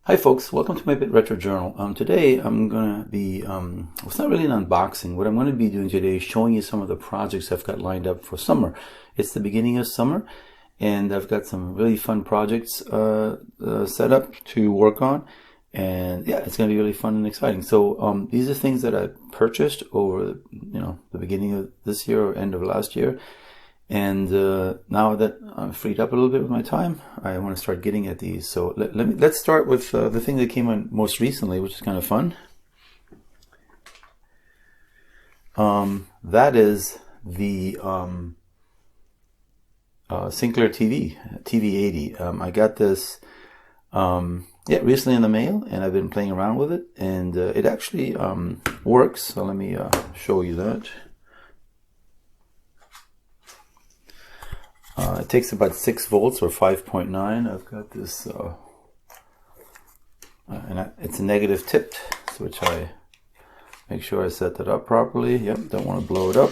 Hi folks, welcome to my Bit Retro Journal. Today I'm going to be, it's not really an unboxing. What I'm going to be doing today is showing you some of the projects I've got lined up for summer. It's the beginning of summer and I've got some really fun projects set up to work on. And yeah, it's going to be really fun and exciting. So these are things that I purchased over the beginning of this year or end of last year. And now that I'm freed up a little bit with my time, I want to start getting at these. So let's start with the thing that came on most recently, which is kind of fun. That is the Sinclair TV80. I got this recently in the mail, and I've been playing around with it, and it actually works. So let me show you that. It takes about 6 volts or 5.9. I've got this, it's a negative tipped, which I make sure I set that up properly. Yep, don't want to blow it up.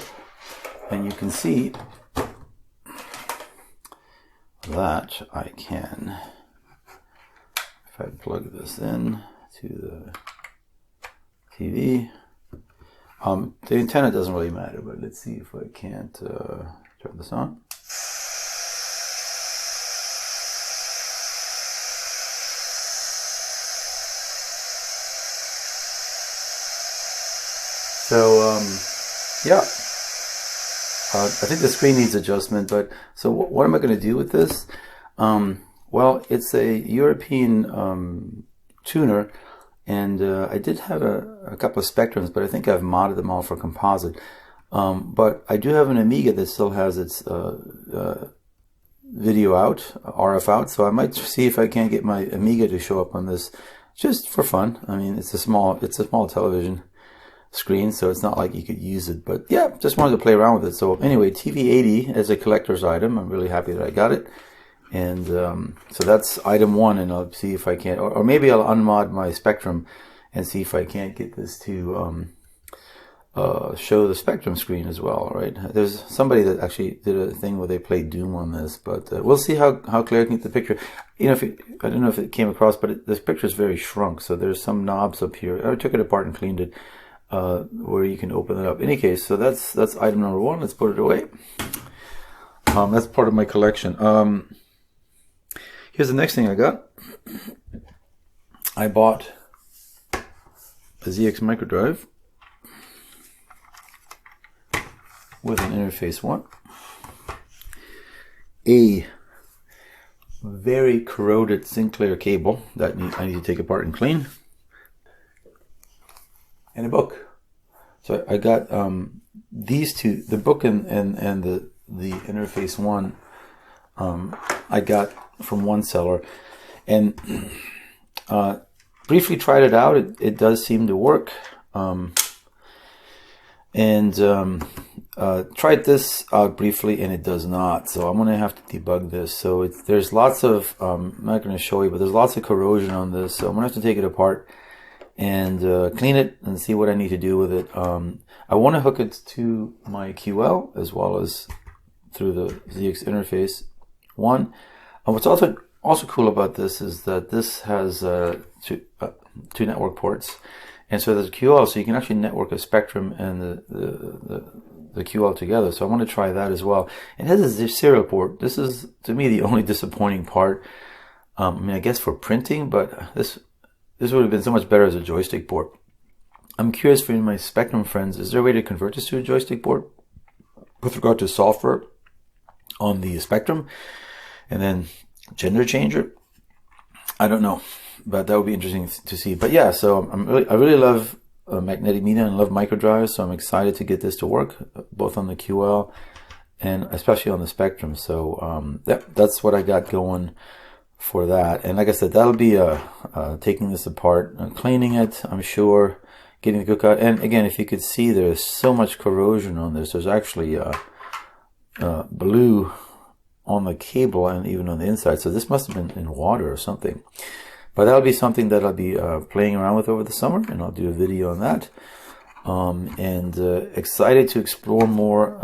And you can see that I can, if I plug this in to the TV, the antenna doesn't really matter, but let's see if I can't turn this on. So yeah, I think the screen needs adjustment, but so what am I going to do with this? Well, it's a European tuner, and I did have a couple of Spectrums, but I think I've modded them all for composite. But I do have an Amiga that still has its video out, RF out, so I might see if I can't get my Amiga to show up on this just for fun. I mean, it's a small television screen, so it's not like you could use it, but yeah, just wanted to play around with it. So anyway, TV80 as a collector's item. I'm really happy that I got it, and so that's item 1, and I'll see if I can't, or maybe I'll unmod my Spectrum and see if I can't get this to show the Spectrum screen as well. Right, there's somebody that actually did a thing where they played Doom on this, but we'll see how clear I can get the picture. You know, I don't know if it came across, but this picture is very shrunk, so there's some knobs up here. I took it apart and cleaned it, where you can open it up. In any case, so that's item number 1. Let's put it away. That's part of my collection. Here's the next thing I got. I bought a ZX Microdrive with an interface 1, a very corroded Sinclair cable that I need to take apart and clean, and a book. So I got these two, the book and the interface 1, I got from one seller, and briefly tried it out. It does seem to work, and tried this out briefly, and it does not. So I'm gonna have to debug this. So there's lots of I'm not going to show you, but there's lots of corrosion on this. So I'm gonna have to take it apart and clean it and see what I need to do with it. I want to hook it to my QL as well as through the ZX interface 1. What's also cool about this is that this has two network ports, and so there's a QL, so you can actually network a Spectrum and the QL together. So I want to try that as well. It has a serial port. This is, to me, the only disappointing part. I mean, I guess for printing, but this would have been so much better as a joystick port. I'm curious for my Spectrum friends, is there a way to convert this to a joystick port with regard to software on the Spectrum? And then gender changer? I don't know, but that would be interesting to see. But yeah, so I really love magnetic media and love Microdrive, so I'm excited to get this to work, both on the QL and especially on the Spectrum. So yeah, that's what I got going for that. And like I said, that'll be taking this apart, cleaning it, I'm sure, getting the cookout. And again, if you could see, there's so much corrosion on this. There's actually blue on the cable and even on the inside, so this must have been in water or something. But that'll be something that I'll be playing around with over the summer, and I'll do a video on that. And excited to explore more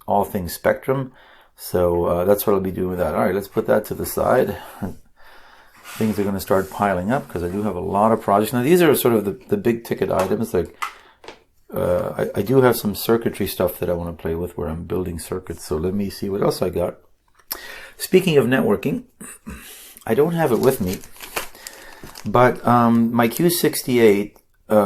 all things Spectrum. So that's what I'll be doing with that. All right, let's put that to the side. things are going to start piling up because I do have a lot of projects. Now these are sort of the big ticket items. Like I do have some circuitry stuff that I want to play with where I'm building circuits. So let me see what else I got. Speaking of networking, I don't have it with me, but my Q68,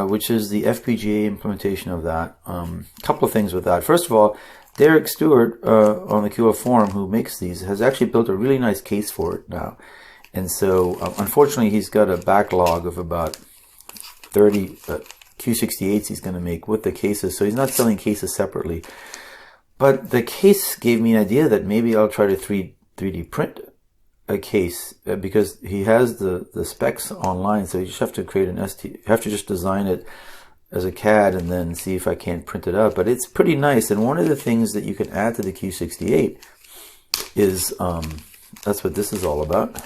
which is the FPGA implementation of that, a couple of things with that. First of all, Derek Stewart on the QL forum, who makes these, has actually built a really nice case for it now. And so, unfortunately, he's got a backlog of about 30 Q68s he's going to make with the cases. So he's not selling cases separately. But the case gave me an idea that maybe I'll try to 3D print a case, because he has the specs online. So you just have to create an you have to just design it as a CAD and then see if I can't print it out. But it's pretty nice. And one of the things that you can add to the Q68 is, that's what this is all about.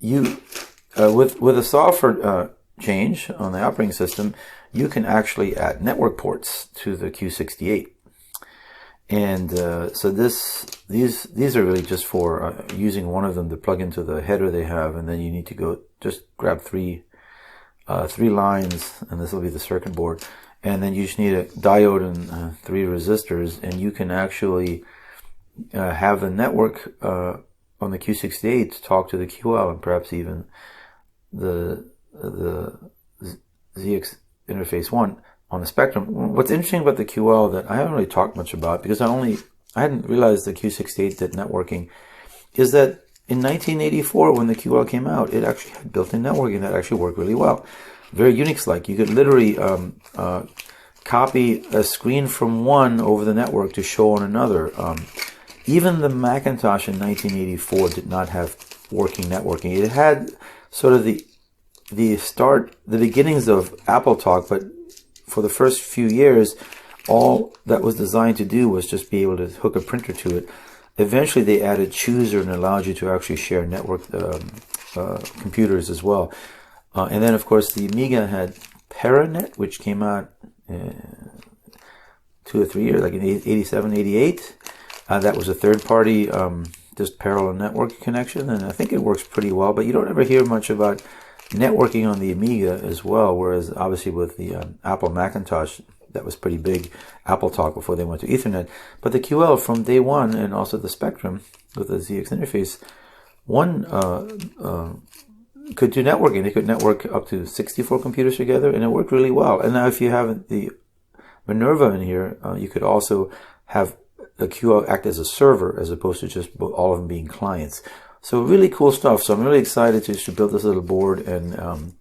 With a software change on the operating system, you can actually add network ports to the Q68. And so these are really just for using one of them to plug into the header they have, and then you need to go just grab three lines, and this will be the circuit board, and then you just need a diode and 3 resistors, and you can actually have the network on the Q68 to talk to the QL and perhaps even the ZX interface 1 on the Spectrum. What's interesting about the QL that I haven't really talked much about, because I hadn't realized the Q68 did networking, is that in 1984, when the QL came out, it actually had built-in networking that actually worked really well. Very Unix-like. You could literally copy a screen from one over the network to show on another. Even the Macintosh in 1984 did not have working networking. It had sort of the beginnings of Apple Talk, but for the first few years, all that was designed to do was just be able to hook a printer to it. Eventually, they added Chooser and allowed you to actually share network computers as well. And then, of course, the Amiga had Paranet, which came out 2 or 3 years, like in 87, 88. That was a third-party, just parallel network connection, and I think it works pretty well. But you don't ever hear much about networking on the Amiga as well, whereas obviously with the Apple Macintosh, that was pretty big Apple Talk before they went to Ethernet. But the QL from day one, and also the Spectrum with the ZX interface, could do networking. They could network up to 64 computers together, and it worked really well. And now if you have the Minerva in here, you could also have a QL act as a server as opposed to just all of them being clients. So really cool stuff. So I'm really excited to build this little board and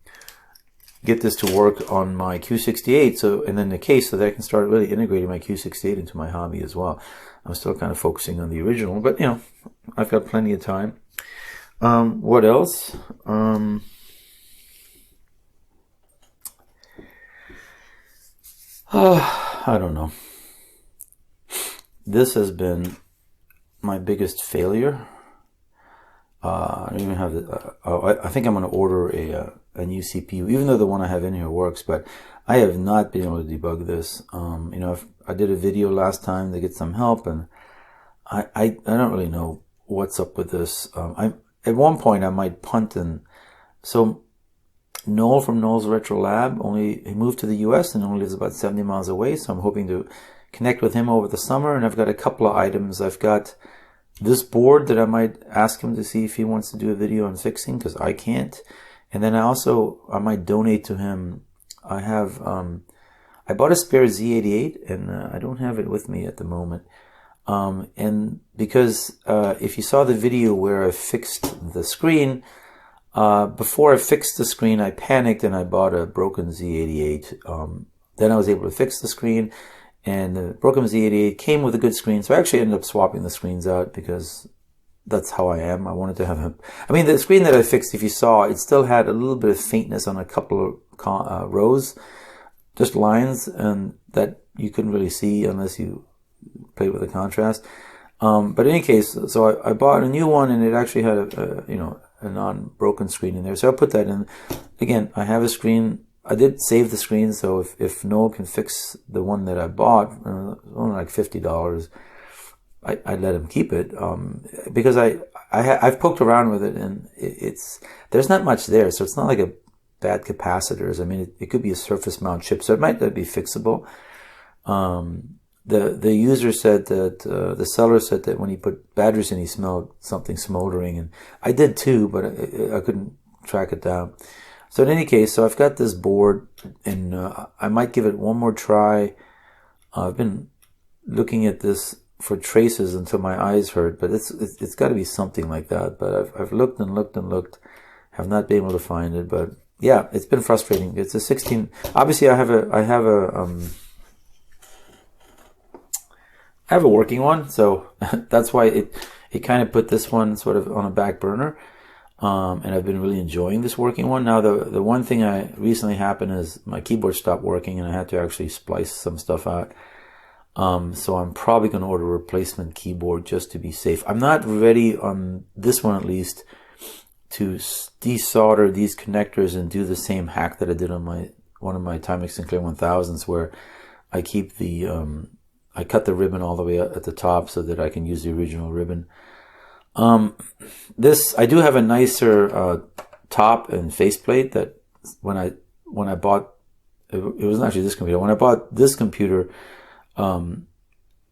get this to work on my Q68. So, and then the case, so that I can start really integrating my Q68 into my hobby as well. I'm still kind of focusing on the original, but you know, I've got plenty of time. What else? I don't know. This has been my biggest failure. I don't even have the. I think I'm going to order a new CPU, even though the one I have in here works. But I have not been able to debug this. You know, I did a video last time to get some help, and I don't really know what's up with this. At one point I might punt, and so Noel from Noel's Retro Lab he moved to the U.S. and only lives about 70 miles away. So I'm hoping to connect with him over the summer, and I've got a couple of items. I've got this board that I might ask him to see if he wants to do a video on fixing, because I can't. And then I might donate to him. I have I bought a spare Z88, and I don't have it with me at the moment. And because if you saw the video where I fixed the screen, before I fixed the screen, I panicked and I bought a broken Z88. Then I was able to fix the screen, and the broken Z88 came with a good screen. So I actually ended up swapping the screens out because that's how I am. I wanted to have the screen that I fixed, if you saw, it still had a little bit of faintness on a couple of rows, just lines, and that you couldn't really see unless you played with the contrast. But in any case, so I bought a new one, and it actually had a non-broken screen in there. So I put that in. Again, I have a screen. I did save the screen, so if Noel can fix the one that I bought, only like $50, I'd let him keep it, because I I've poked around with it, and there's not much there, so it's not like a bad capacitors. I mean, it could be a surface mount chip, so it might not be fixable. The user said that the seller said that when he put batteries in, he smelled something smoldering, and I did too, but I couldn't track it down. So in any case, so I've got this board, and I might give it one more try. I've been looking at this for traces until my eyes hurt, but it's got to be something like that. But I've looked and looked and looked, have not been able to find it. But yeah, it's been frustrating. It's a 16. Obviously, I have a working one, so that's why it kind of put this one sort of on a back burner. And I've been really enjoying this working one. Now, the one thing recently happened is my keyboard stopped working, and I had to actually splice some stuff out. So I'm probably going to order a replacement keyboard just to be safe. I'm not ready on this one, at least, to desolder these connectors and do the same hack that I did on one of my Timex Sinclair 1000s, where I keep I cut the ribbon all the way at the top so that I can use the original ribbon. I do have a nicer top and faceplate that when I bought, it wasn't actually this computer. When I bought this computer,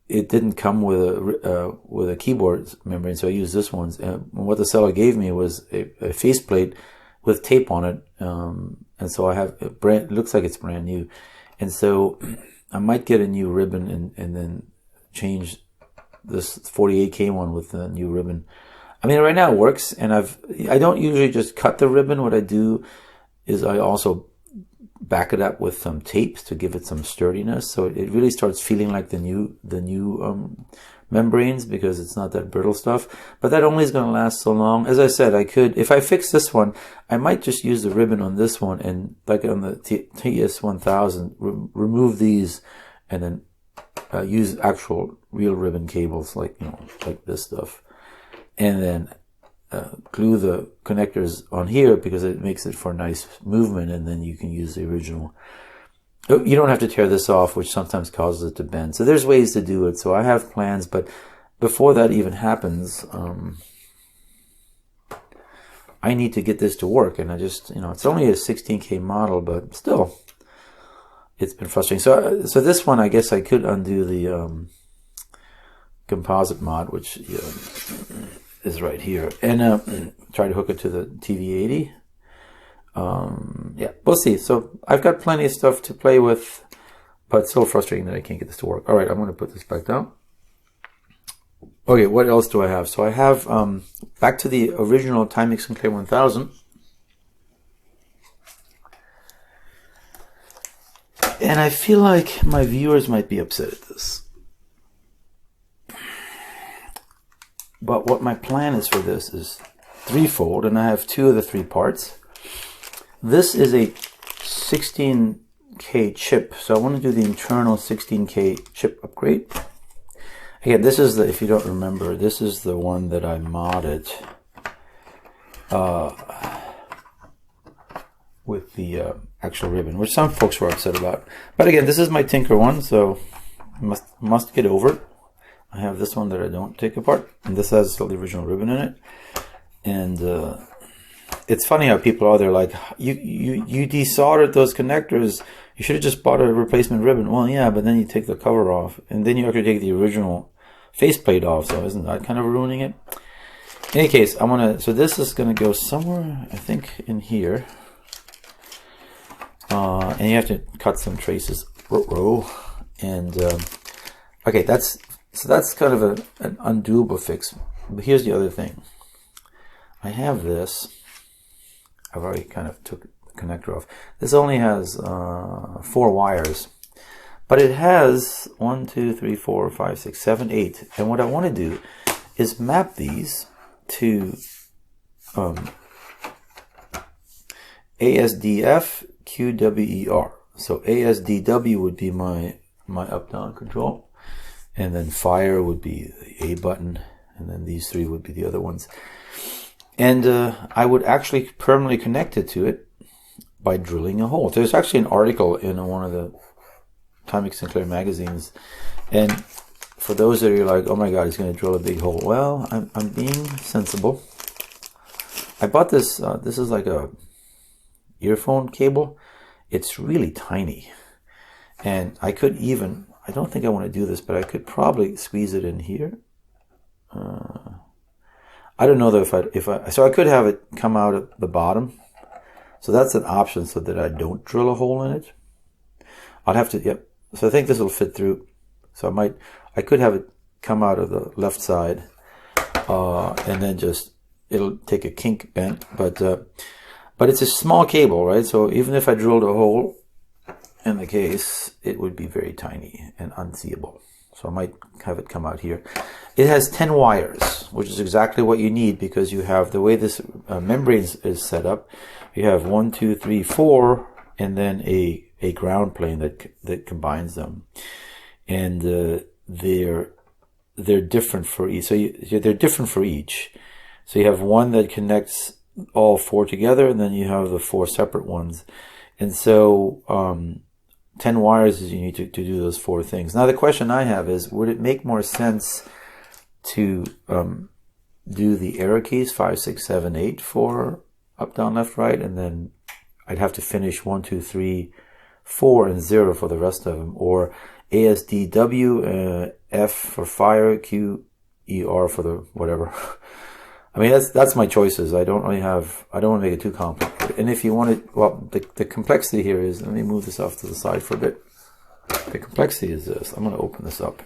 it didn't come with a keyboard membrane, so I used this one. And what the seller gave me was a faceplate with tape on it, and so I have it looks like it's brand new, and so I might get a new ribbon and then change this 48K one with the new ribbon. I mean, right now it works, and I don't usually just cut the ribbon. What I do is I also back it up with some tape to give it some sturdiness, so it really starts feeling like the new membranes, because it's not that brittle stuff. But that only is going to last so long. As I said, I could, if I fix this one, I might just use the ribbon on this one, and like on the TS1000, remove these, and then use actual real ribbon cables, like like this stuff, and then glue the connectors on here, because it makes it for nice movement, and then you can use the original. You don't have to tear this off, which sometimes causes it to bend. So there's ways to do it. So I have plans, but before that even happens, I need to get this to work. And I just, it's only a 16K model, but still, it's been frustrating. So this one, I guess I could undo the composite mod, which is right here, and try to hook it to the TV80. Yeah, we'll see. So I've got plenty of stuff to play with, but it's so frustrating that I can't get this to work. All right, I'm going to put this back down. Okay, what else do I have? So I have back to the original Timex Sinclair 1000. And I feel like my viewers might be upset at this. But what my plan is for this is threefold, and I have two of the three parts. This is a 16K chip, so I want to do the internal 16K chip upgrade. Again, this is the, if you don't remember, this is the one that I modded with the actual ribbon, which some folks were upset about. But again, this is my Tinker one, so must get over it. I have this one that I don't take apart, and this has still the original ribbon in it. And it's funny how people are, they're like, you desoldered those connectors, you should have just bought a replacement ribbon. Well, yeah, but then you take the cover off, and then you actually take the original faceplate off, so isn't that kind of ruining it? In any case, so this is gonna go somewhere, I think, in here. And you have to cut some traces. And okay, that's kind of an undoable fix. But here's the other thing. I have this. I've already kind of took the connector off. This only has 4 wires, but it has 1, 2, 3, 4, 5, 6, 7, 8. And what I want to do is map these to ASDF QWER. So ASDW would be my up-down control, and then fire would be the A button, and then these 3 would be the other ones. And I would actually permanently connect it to it by drilling a hole. There's actually an article in one of the Timex Sinclair magazines, and for those that are like, oh my god, he's going to drill a big hole. Well, I'm being sensible. I bought this. This is like a earphone cable. It's really tiny, and I could even. I don't think I want to do this, but I could probably squeeze it in here. I don't know though if I so I could have it come out at the bottom. So that's an option so that I don't drill a hole in it. I'd have to, yep. So I think this will fit through. So I could have it come out of the left side, and then just, it'll take a kink bent, but it's a small cable, right? So even if I drilled a hole in the case, it would be very tiny and unseeable. So I might have it come out here. It has 10 wires, which is exactly what you need, because you have, the way this membrane is set up, you have 1, 2, 3, 4, and then a ground plane that combines them. And they're different for each. So they're different for each. So you have one that connects all 4 together, and then you have the 4 separate ones. And so 10 wires is you need to do those 4 things. Now the question I have is, would it make more sense to do the arrow keys 5, 6, 7, 8 for up, down, left, right, and then I'd have to finish 1, 2, 3, 4, and 0 for the rest of them, or ASDW, F for fire, Q, E, R for the whatever. I mean, that's my choices. I don't want to make it too complicated. And if you want it, well, the complexity here is, let me move this off to the side for a bit. The complexity is this. I'm going to open this up.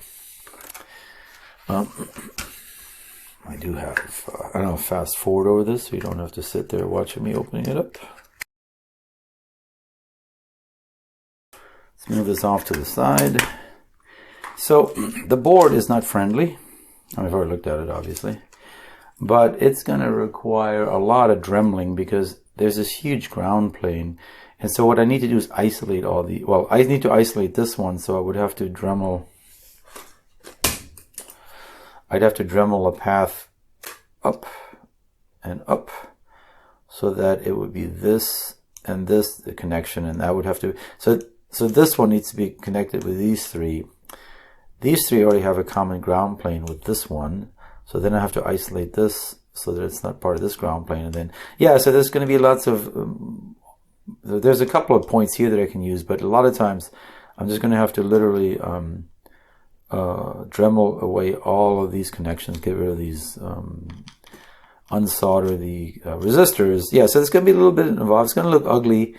I do have, I don't know, fast forward over this so you don't have to sit there watching me opening it up. Let's move this off to the side. So the board is not friendly. I've already looked at it, obviously. But it's going to require a lot of dremeling because there's this huge ground plane. And so what I need to do is isolate all the, well, I need to isolate this one, so I would have to Dremel. I'd have to Dremel a path up and up so that it would be this and this, the connection, and that would have to, so this one needs to be connected with these 3. These 3 already have a common ground plane with this one. So then I have to isolate this so that it's not part of this ground plane. And then, yeah, so there's going to be lots of, there's a couple of points here that I can use, but a lot of times I'm just going to have to literally Dremel away all of these connections, get rid of these, unsolder the resistors. Yeah, so it's going to be a little bit involved. It's going to look ugly,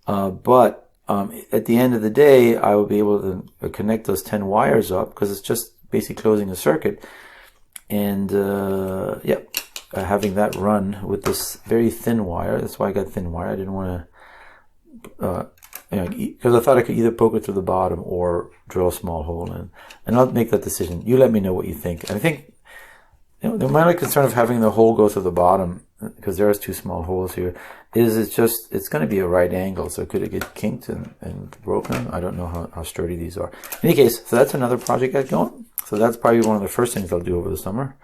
but at the end of the day, I will be able to connect those 10 wires up because it's just basically closing a circuit. And having that run with this very thin wire. That's why I got thin wire. I didn't want to, because I thought I could either poke it through the bottom or drill a small hole in. And I'll make that decision. You let me know what you think. I think, the minor concern of having the hole go through the bottom, because there's 2 small holes here, is it's going to be a right angle. So could it get kinked and broken? I don't know how sturdy these are. In any case, so that's another project I got going. So that's probably one of the first things I'll do over the summer.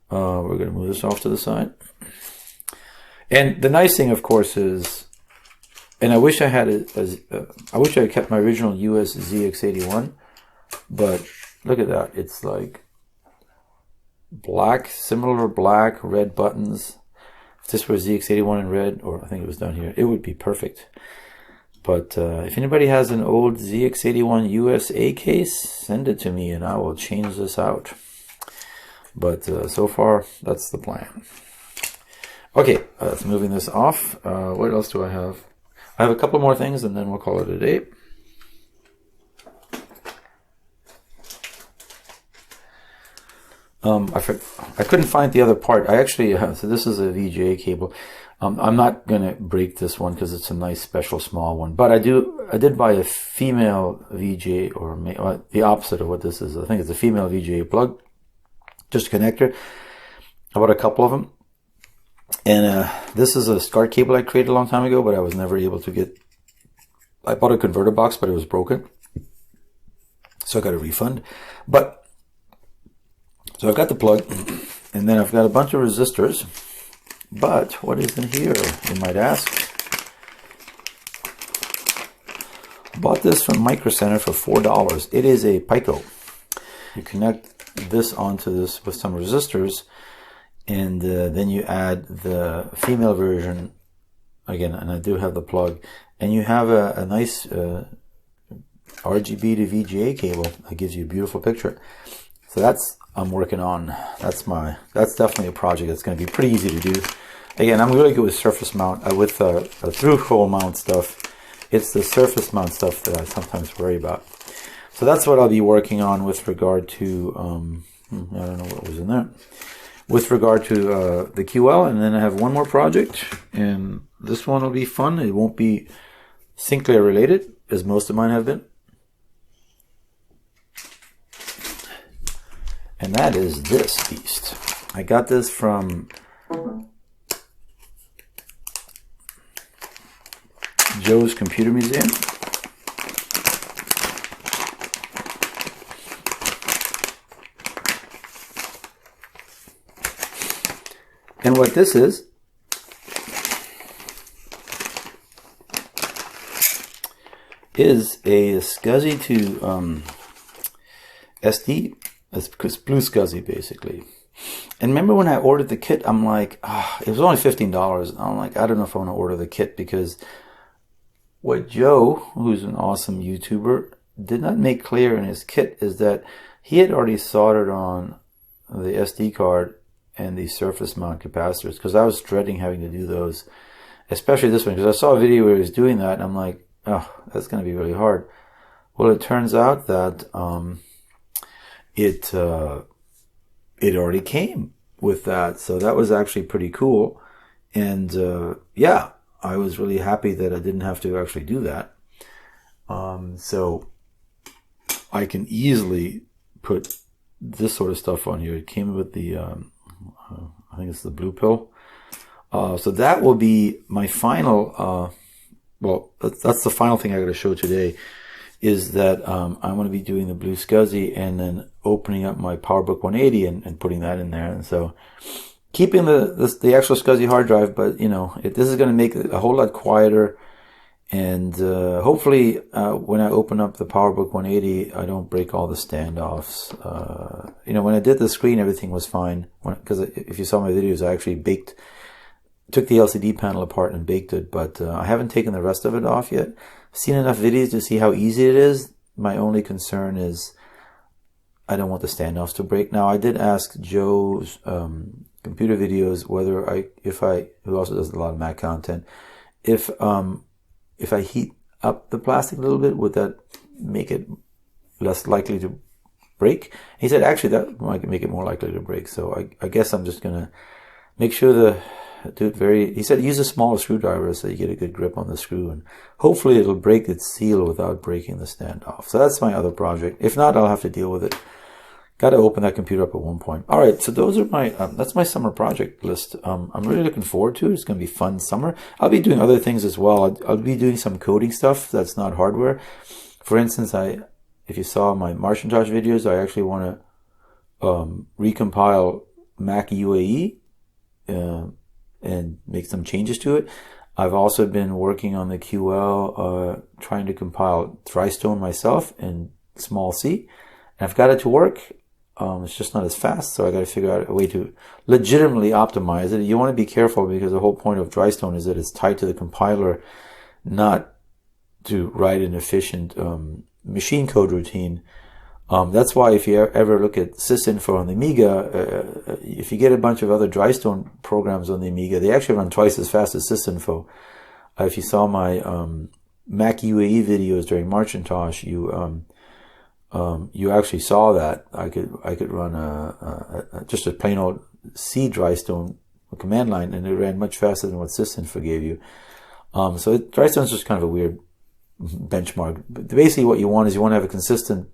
We're going to move this off to the side. And the nice thing, of course, is, and I wish I had I wish I had kept my original US ZX81, but look at that. It's like black, similar black, red buttons. If this were ZX81 in red, or I think it was down here, it would be perfect. But if anybody has an old ZX81 USA case, send it to me and I will change this out. But so far, that's the plan. Okay, let's moving this off. What else do I have? I have a couple more things and then we'll call it a day. I couldn't find the other part. I actually, so this is a VGA cable. I'm not going to break this one because it's a nice special small one. But I did buy a female VGA, or the opposite of what this is. I think it's a female VGA plug, just a connector. I bought a couple of them. And this is a SCART cable I created a long time ago, but I was never able to get. I bought a converter box, but it was broken. So I got a refund. So I've got the plug, and then I've got a bunch of resistors. But what is in here, you might ask? Bought this from Micro Center for $4. It is a Pico. you connect this onto this with some resistors, and then you add the female version again, and I do have the plug, and you have a nice RGB to VGA cable that gives you a beautiful picture. So that's I'm working on. That's definitely a project that's going to be pretty easy to do. Again, I'm really good with surface mount, with through-hole mount stuff. It's the surface mount stuff that I sometimes worry about. So that's what I'll be working on with regard to, I don't know what was in there. With regard to the QL, and then I have one more project, and this one will be fun. It won't be Sinclair related, as most of mine have been. And that is this beast. I got this from Joe's Computer Museum. And what this is a SCSI to SD. It's BlueSCSI basically. And remember when I ordered the kit, I'm like, it was only $15. I'm like, I don't know if I want to order the kit, because what Joe, who's an awesome YouTuber, did not make clear in his kit is that he had already soldered on the SD card and the surface mount capacitors, because I was dreading having to do those, especially this one, because I saw a video where he was doing that, and I'm like, oh, that's going to be really hard. Well, it turns out that it already came with that, so that was actually pretty cool. And yeah, I was really happy that I didn't have to actually do that. So I can easily put this sort of stuff on here. It came with the I think it's the blue pill. So that will be my final, well, that's the final thing I got to show today, is that I'm going to be doing the BlueSCSI and then opening up my Powerbook 180 and putting that in there. And so keeping the actual SCSI hard drive, but you know, this is going to make it a whole lot quieter. And hopefully when I open up the Powerbook 180, I don't break all the standoffs. You know, when I did the screen, everything was fine. Because if you saw my videos, I actually took the LCD panel apart and baked it. But I haven't taken the rest of it off yet. I've seen enough videos to see how easy it is. My only concern is I don't want the standoffs to break. Now, I did ask Joe's computer videos whether who also does a lot of Mac content, if I heat up the plastic a little bit, would that make it less likely to break? He said actually that might make it more likely to break. So I guess I'm just gonna make sure he said use a smaller screwdriver so you get a good grip on the screw, and hopefully it'll break its seal without breaking the standoff. So that's my other project. If not, I'll have to deal with it. Got to open that computer up at one point. All right, so those are my that's my summer project list. I'm really looking forward to it. It's going to be fun summer. I'll be doing other things as well. I'll be doing some coding stuff that's not hardware. For instance, if you saw my Macintosh videos, I actually want to recompile Mac UAE and make some changes to it. I've also been working on the QL, trying to compile Drystone myself in small c. And I've got it to work. It's just not as fast, so I got to figure out a way to legitimately optimize it. You want to be careful because the whole point of Drystone is that it's tied to the compiler, not to write an efficient machine code routine. That's why if you ever look at sysinfo on the Amiga, if you get a bunch of other Drystone programs on the Amiga, they actually run twice as fast as sysinfo. If you saw my Mac UAE videos during Macintosh, you actually saw that I could run just a plain old C Drystone command line, and it ran much faster than what sysinfo gave you. So Drystone is just kind of a weird benchmark. But basically, what you want is you want to have a consistent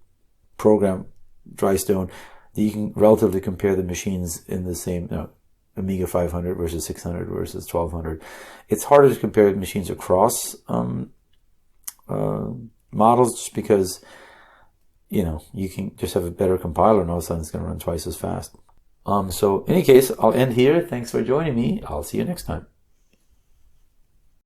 program Drystone that you can relatively compare the machines in the same Amiga 500 versus 600 versus 1200. It's harder to compare machines across models just because you can just have a better compiler and all of a sudden it's going to run twice as fast. So in any case, I'll end here. Thanks for joining me. I'll see you next time.